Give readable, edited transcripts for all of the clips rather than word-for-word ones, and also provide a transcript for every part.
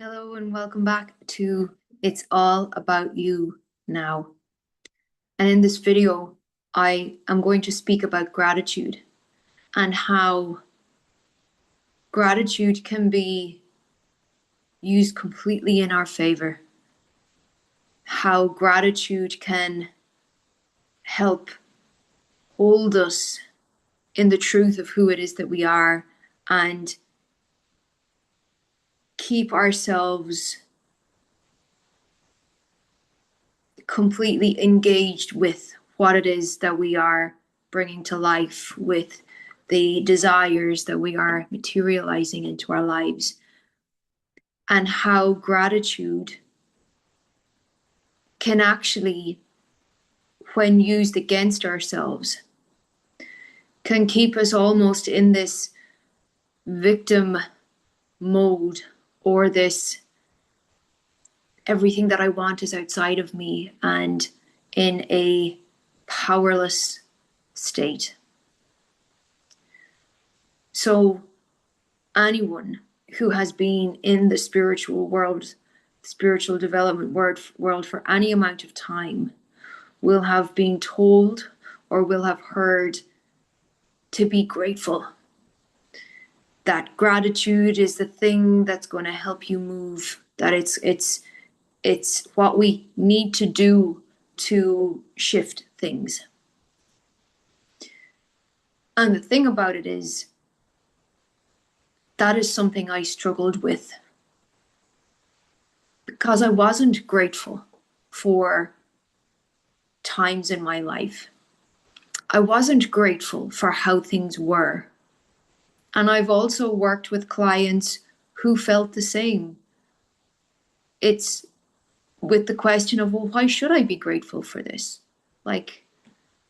Hello and welcome back to It's All About You Now. And in this video, I am going to speak about gratitude and how gratitude can be used completely in our favor. How gratitude can help hold us in the truth of who it is that we are and keep ourselves completely engaged with what it is that we are bringing to life, with the desires that we are materializing into our lives, and how gratitude can actually, when used against ourselves, can keep us almost in this victim mode, or this everything that I want is outside of me, and in a powerless state. So anyone who has been in the spiritual world, spiritual development world for any amount of time will have been told or will have heard to be grateful. That gratitude is the thing that's going to help you move, that it's what we need to do to shift things. And the thing about it is, that is something I struggled with because I wasn't grateful for times in my life. I wasn't grateful for how things were. And I've also worked with clients who felt the same. It's with the question of, well, why should I be grateful for this? Like,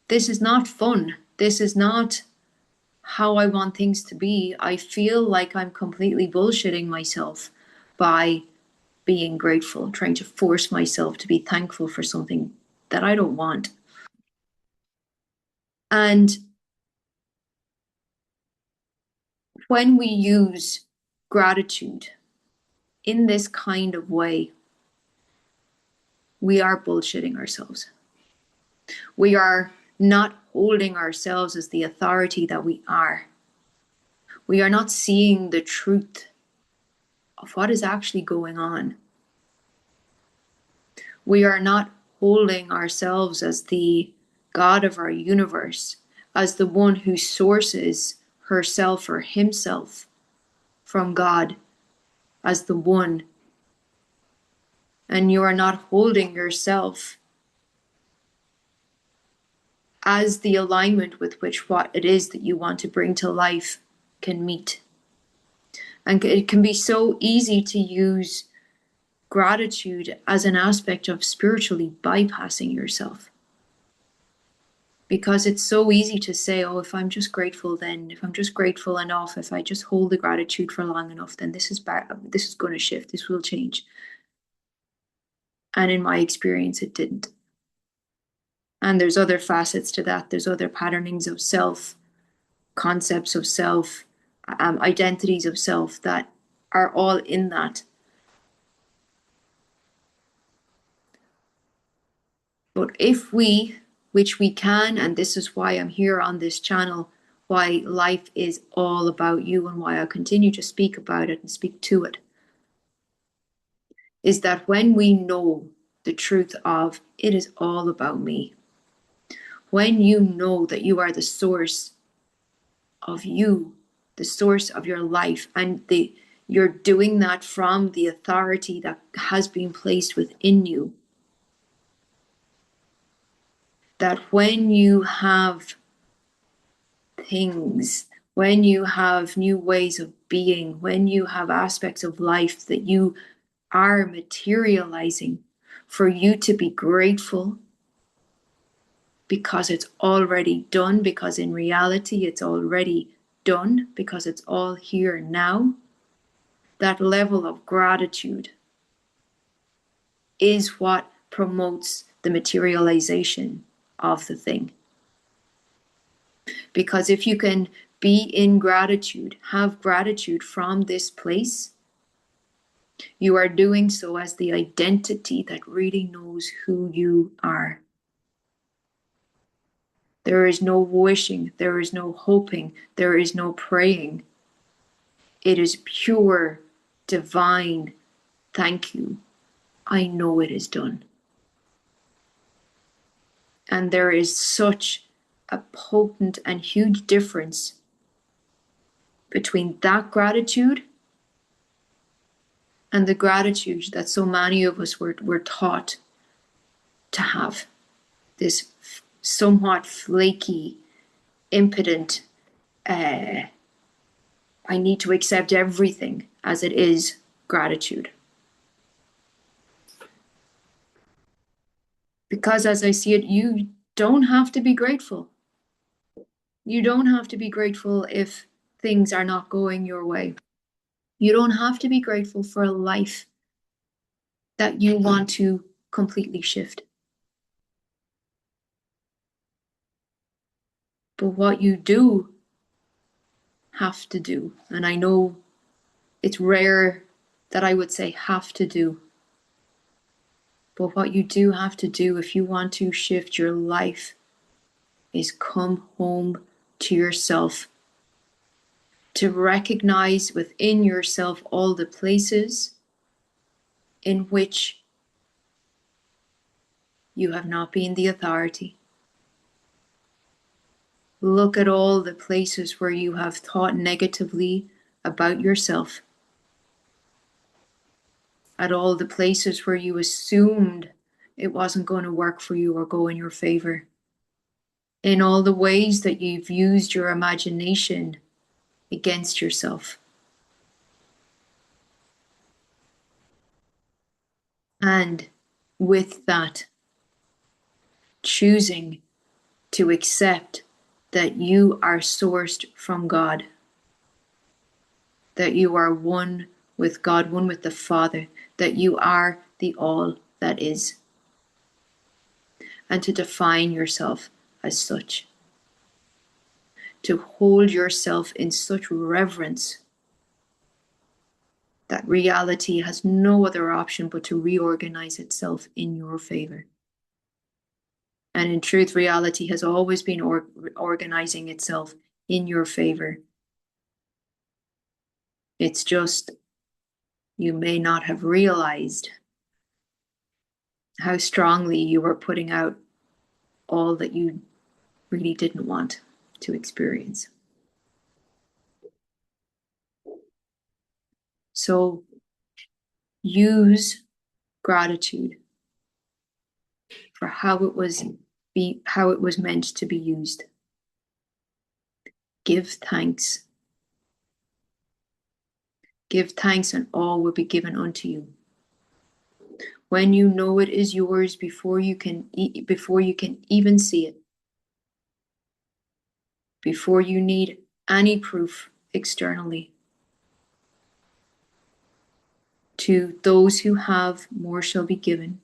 this is not fun. This is not how I want things to be. I feel like I'm completely bullshitting myself by being grateful, trying to force myself to be thankful for something that I don't want. And when we use gratitude in this kind of way, we are bullshitting ourselves. We are not holding ourselves as the authority that we are. We are not seeing the truth of what is actually going on. We are not holding ourselves as the God of our universe, as the one who sources herself or himself from God, as the one. And you are not holding yourself as the alignment with which what it is that you want to bring to life can meet. And it can be so easy to use gratitude as an aspect of spiritually bypassing yourself. Because it's so easy to say, oh, if I'm just grateful, then if I'm just grateful enough, if I just hold the gratitude for long enough, then this is going to shift, this will change. And in my experience, it didn't. And there's other facets to that. There's other patternings of self, concepts of self, identities of self that are all in that. But if we, which we can, and this is why I'm here on this channel, why life is all about you and why I continue to speak about it and speak to it, is that when we know the truth of it is all about me, when you know that you are the source of you, the source of your life, and you're doing that from the authority that has been placed within you, that when you have things, when you have new ways of being, when you have aspects of life that you are materializing, for you to be grateful because it's already done, because in reality it's already done, because it's all here now. That level of gratitude is what promotes the materialization of the thing. Because if you can be in gratitude, have gratitude from this place, You are doing so as the identity that really knows who you are. There is no wishing, there is no hoping, there is no praying. It is pure, divine, thank you. I know it is done. And there is such a potent and huge difference between that gratitude and the gratitude that so many of us were taught to have. This somewhat flaky, impotent, I need to accept everything as it is gratitude. Because as I see it, you don't have to be grateful. You don't have to be grateful if things are not going your way. You don't have to be grateful for a life that you want to completely shift. But what you do have to do, and I know it's rare that I would say have to do, but what you do have to do if you want to shift your life is come home to yourself, to recognize within yourself all the places in which you have not been the authority. Look at all the places where you have thought negatively about yourself, at all the places where you assumed it wasn't going to work for you or go in your favor, in all the ways that you've used your imagination against yourself. And with that, choosing to accept that you are sourced from God, that you are one with God, one with the Father, that you are the all that is, and to define yourself as such, to hold yourself in such reverence that reality has no other option but to reorganize itself in your favor. And in truth, reality has always been organizing itself in your favor. It's just you may not have realized how strongly you were putting out all that you really didn't want to experience. So use gratitude for how it was meant to be used. Give thanks. Give thanks, and all will be given unto you. When you know it is yours before you can even see it, before you need any proof externally. To those who have, more shall be given,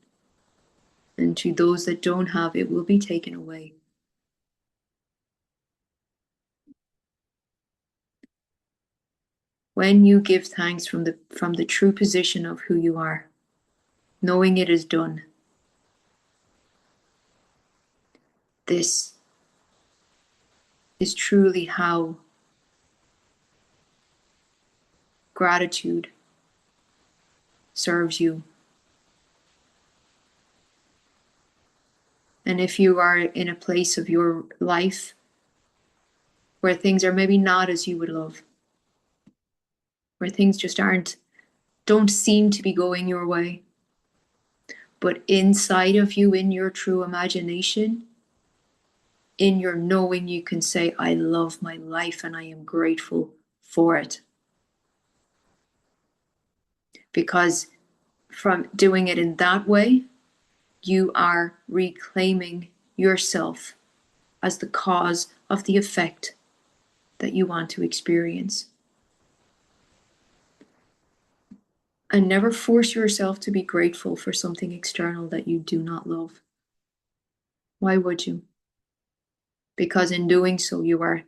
and to those that don't have, it will be taken away. When you give thanks from the true position of who you are, knowing it is done, this is truly how gratitude serves you. And if you are in a place of your life where things are maybe not as you would love, where things just don't seem to be going your way, but inside of you, in your true imagination, in your knowing, you can say, I love my life and I am grateful for it. Because from doing it in that way, you are reclaiming yourself as the cause of the effect that you want to experience. And never force yourself to be grateful for something external that you do not love. Why would you? Because in doing so, you are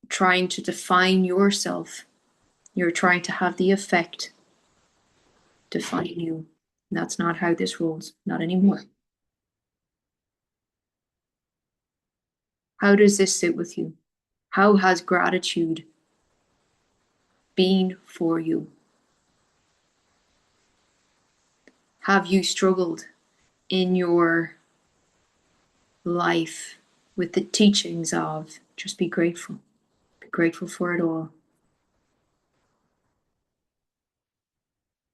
trying to define yourself. You're trying to have the effect define you. That's not how this rolls, not anymore. How does this sit with you? How has gratitude been for you? Have you struggled in your life with the teachings of just be grateful? Be grateful for it all.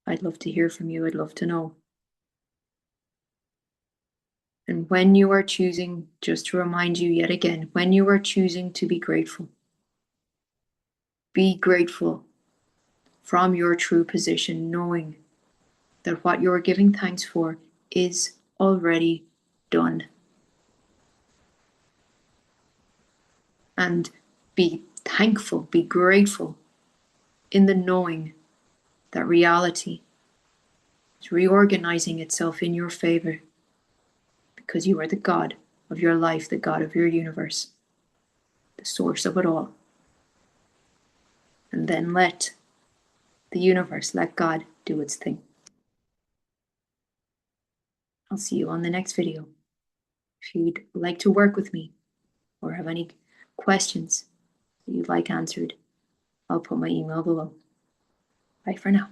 I'd love to hear from you. I'd love to know. And when you are choosing, just to remind you yet again, when you are choosing to be grateful from your true position, knowing that what you are giving thanks for is already done. And be thankful, be grateful in the knowing that reality is reorganizing itself in your favor because you are the God of your life, the God of your universe, the source of it all. And then let the universe, let God do its thing. I'll see you on the next video. If you'd like to work with me or have any questions that you'd like answered, I'll put my email below. Bye for now.